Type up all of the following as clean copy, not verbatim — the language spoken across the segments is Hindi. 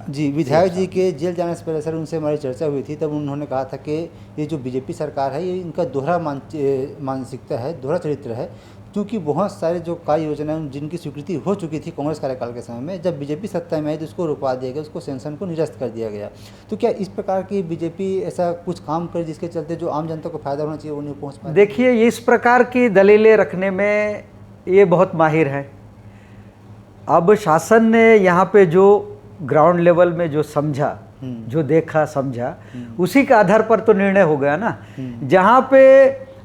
जी, विधायक जी के जेल जाने से पहले सर उनसे हमारी चर्चा हुई थी, तब उन्होंने कहा था कि ये जो बीजेपी सरकार है ये इनका दोहरा मानसिकता है, दोहरा चरित्र है, क्योंकि बहुत सारे जो कार्य योजनाएं जिनकी स्वीकृति हो चुकी थी कांग्रेस कार्यकाल के समय में, जब बीजेपी सत्ता में आई तो उसको रुकवा दिया गया, उसको सेंक्शन को निरस्त कर दिया गया। तो क्या इस प्रकार की बीजेपी ऐसा कुछ काम करे जिसके चलते जो आम जनता को फायदा होना चाहिए वो नहीं पहुँच पाए? देखिए, इस प्रकार की दलीलें रखने में ये बहुत माहिर है। अब शासन ने यहाँ पे जो ग्राउंड लेवल में जो समझा, जो देखा समझा, उसी के आधार पर तो निर्णय हो गया ना। जहाँ पे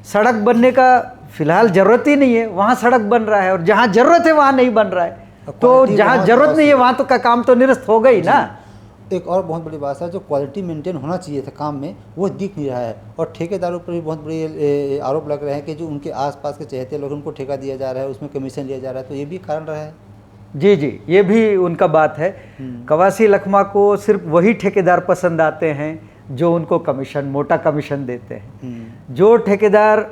सड़क बनने का फिलहाल जरूरत ही नहीं है वहाँ सड़क बन रहा है, और जहाँ जरूरत है वहाँ नहीं बन रहा है। तो जहाँ जरूरत नहीं है वहाँ तो का काम तो निरस्त हो गई ना। एक और बहुत बड़ी बात है, जो क्वालिटी मेंटेन होना चाहिए था काम में वो दिख नहीं रहा है, और ठेकेदारों पर भी बहुत बड़े आरोप लग रहे हैं कि जो उनके आसपास के चहेते लोग उनको ठेका दिया जा रहा है, उसमें कमीशन लिया जा रहा है, तो ये भी कारण रहा है। जी जी, ये भी उनका बात है। कवासी लखमा को सिर्फ वही ठेकेदार पसंद आते हैं जो उनको कमीशन, मोटा कमीशन देते हैं। जो ठेकेदार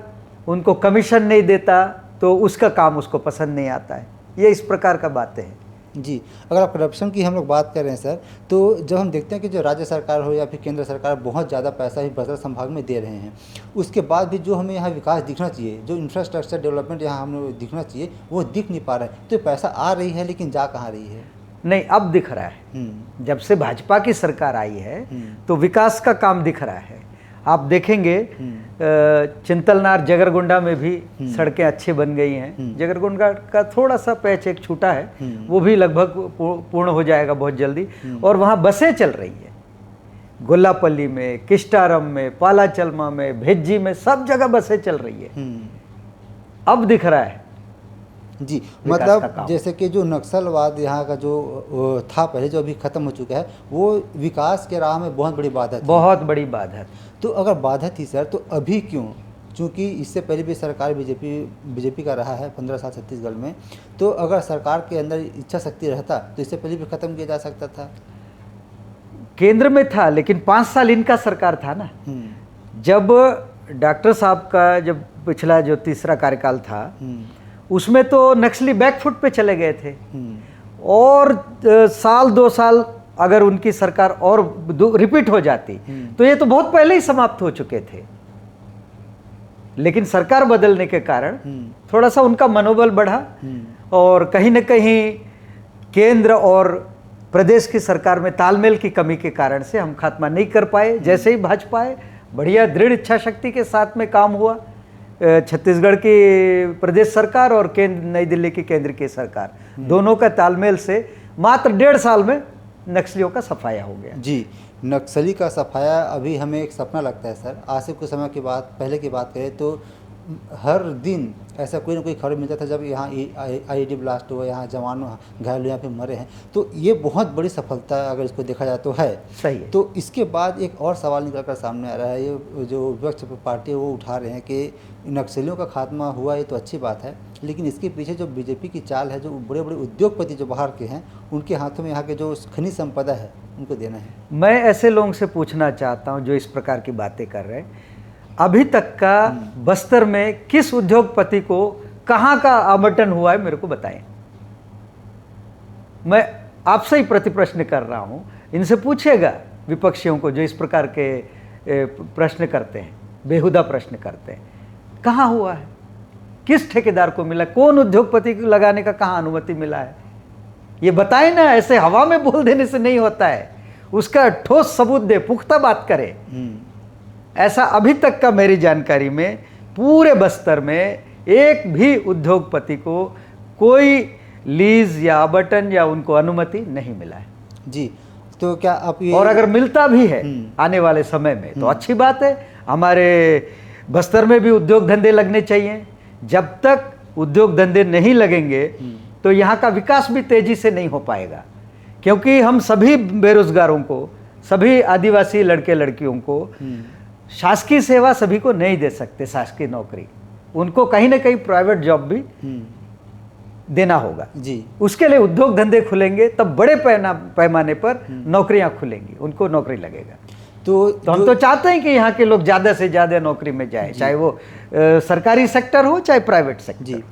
उनको कमीशन नहीं देता तो उसका काम उसको पसंद नहीं आता है। ये इस प्रकार का बातें हैं। जी, अगर आप करप्शन की हम लोग बात कर रहे हैं सर, तो जब हम देखते हैं कि जो राज्य सरकार हो या फिर केंद्र सरकार बहुत ज़्यादा पैसा ही बस्तर संभाग में दे रहे हैं, उसके बाद भी जो हमें यहाँ विकास दिखना चाहिए, जो इंफ्रास्ट्रक्चर डेवलपमेंट यहाँ हमें दिखना चाहिए वो दिख नहीं पा रहा है। तो पैसा आ रही है लेकिन जा कहाँ रही है? नहीं, अब दिख रहा है। जब से भाजपा की सरकार आई है तो विकास का काम दिख रहा है। आप देखेंगे चिंतलनार जगरगुंडा में भी सड़कें अच्छी बन गई हैं। जगरगुंडा का थोड़ा सा पैच एक छूटा है, वो भी लगभग पूर्ण हो जाएगा बहुत जल्दी। और वहाँ बसें चल रही है, गोल्लापल्ली में, किस्टारम में, पालाचलमा में, भेज्जी में, सब जगह बसें चल रही है। अब दिख रहा है जी, मतलब जैसे कि जो नक्सलवाद यहाँ का जो था पहले, जो अभी खत्म हो चुका है, वो विकास के राह में बहुत बड़ी बाधा थी। बहुत बड़ी बाधा। तो अगर बाधा थी सर, तो अभी क्यों? क्योंकि इससे पहले भी सरकार बीजेपी का रहा है 15 साल छत्तीसगढ़ में, तो अगर सरकार के अंदर इच्छा शक्ति रहता तो इससे पहले भी खत्म किया जा सकता था। केंद्र में था, लेकिन 5 साल इनका सरकार था ना। जब डॉक्टर साहब का जब पिछला जो तीसरा कार्यकाल था उसमें तो नक्सली बैकफुट पे चले गए थे, और साल 2 साल अगर उनकी सरकार और रिपीट हो जाती तो ये तो बहुत पहले ही समाप्त हो चुके थे। लेकिन सरकार बदलने के कारण थोड़ा सा उनका मनोबल बढ़ा, और कहीं न कहीं केंद्र और प्रदेश की सरकार में तालमेल की कमी के कारण से हम खात्मा नहीं कर पाए। जैसे ही भाजपा आए, बढ़िया दृढ़ इच्छा शक्ति के साथ में काम हुआ। छत्तीसगढ़ की प्रदेश सरकार और नई दिल्ली की केंद्र की सरकार, दोनों का तालमेल से मात्र 1.5 साल में नक्सलियों का सफाया हो गया। जी, नक्सली का सफाया अभी हमें एक सपना लगता है सर। आज से कुछ समय की बात पहले की बात करें तो हर दिन ऐसा कोई ना कोई खबर मिलता था जब यहाँ आईईडी ब्लास्ट हुआ, यहाँ जवान घायल यहाँ पे मरे हैं। तो ये बहुत बड़ी सफलता अगर इसको देखा जाए तो है। सही है। तो इसके बाद एक और सवाल निकल कर सामने आ रहा है, ये जो विपक्ष पार्टी है वो उठा रहे हैं कि नक्सलियों का खात्मा हुआ, ये तो अच्छी बात है, लेकिन इसके पीछे जो बीजेपी की चाल है, जो बड़े बड़े उद्योगपति जो बाहर के हैं उनके हाथों में यहाँ के जो खनिज संपदा है उनको देना है। मैं ऐसे लोगों से पूछना चाहता हूँ जो इस प्रकार की बातें कर रहे हैं, अभी तक का बस्तर में किस उद्योगपति को कहाँ का आवंटन हुआ है, मेरे को बताएं। मैं आपसे ही प्रति प्रश्न कर रहा हूँ, इनसे पूछेगा विपक्षियों को जो इस प्रकार के प्रश्न करते हैं, बेहुदा प्रश्न करते हैं, कहाँ हुआ है, किस ठेकेदार को मिला, कौन उद्योगपति को लगाने का कहाँ अनुमति मिला है, ये बताएं ना। ऐसे हवा में बोल देने से नहीं होता है, उसका ठोस सबूत दे, पुख्ता बात करे। ऐसा अभी तक का मेरी जानकारी में पूरे बस्तर में एक भी उद्योगपति को कोई लीज या आवंटन या उनको अनुमति नहीं मिला है। जी, तो क्या आप ये, और अगर मिलता भी है आने वाले समय में तो अच्छी बात है। हमारे बस्तर में भी उद्योग धंधे लगने चाहिए। जब तक उद्योग धंधे नहीं लगेंगे तो यहाँ का विकास भी तेजी से नहीं हो पाएगा, क्योंकि हम सभी बेरोजगारों को, सभी आदिवासी लड़के लड़कियों को शासकीय सेवा सभी को नहीं दे सकते, शासकीय नौकरी, उनको कहीं ना कहीं प्राइवेट जॉब भी देना होगा। जी, उसके लिए उद्योग धंधे खुलेंगे, तब बड़े पैमाने पर नौकरियां खुलेंगी, उनको नौकरी लगेगा। तो हम तो चाहते हैं कि यहाँ के लोग ज़्यादा से ज़्यादा नौकरी में जाए, चाहे वो सरकारी सेक्टर हो चाहे प्राइवेट सेक्टर। जी।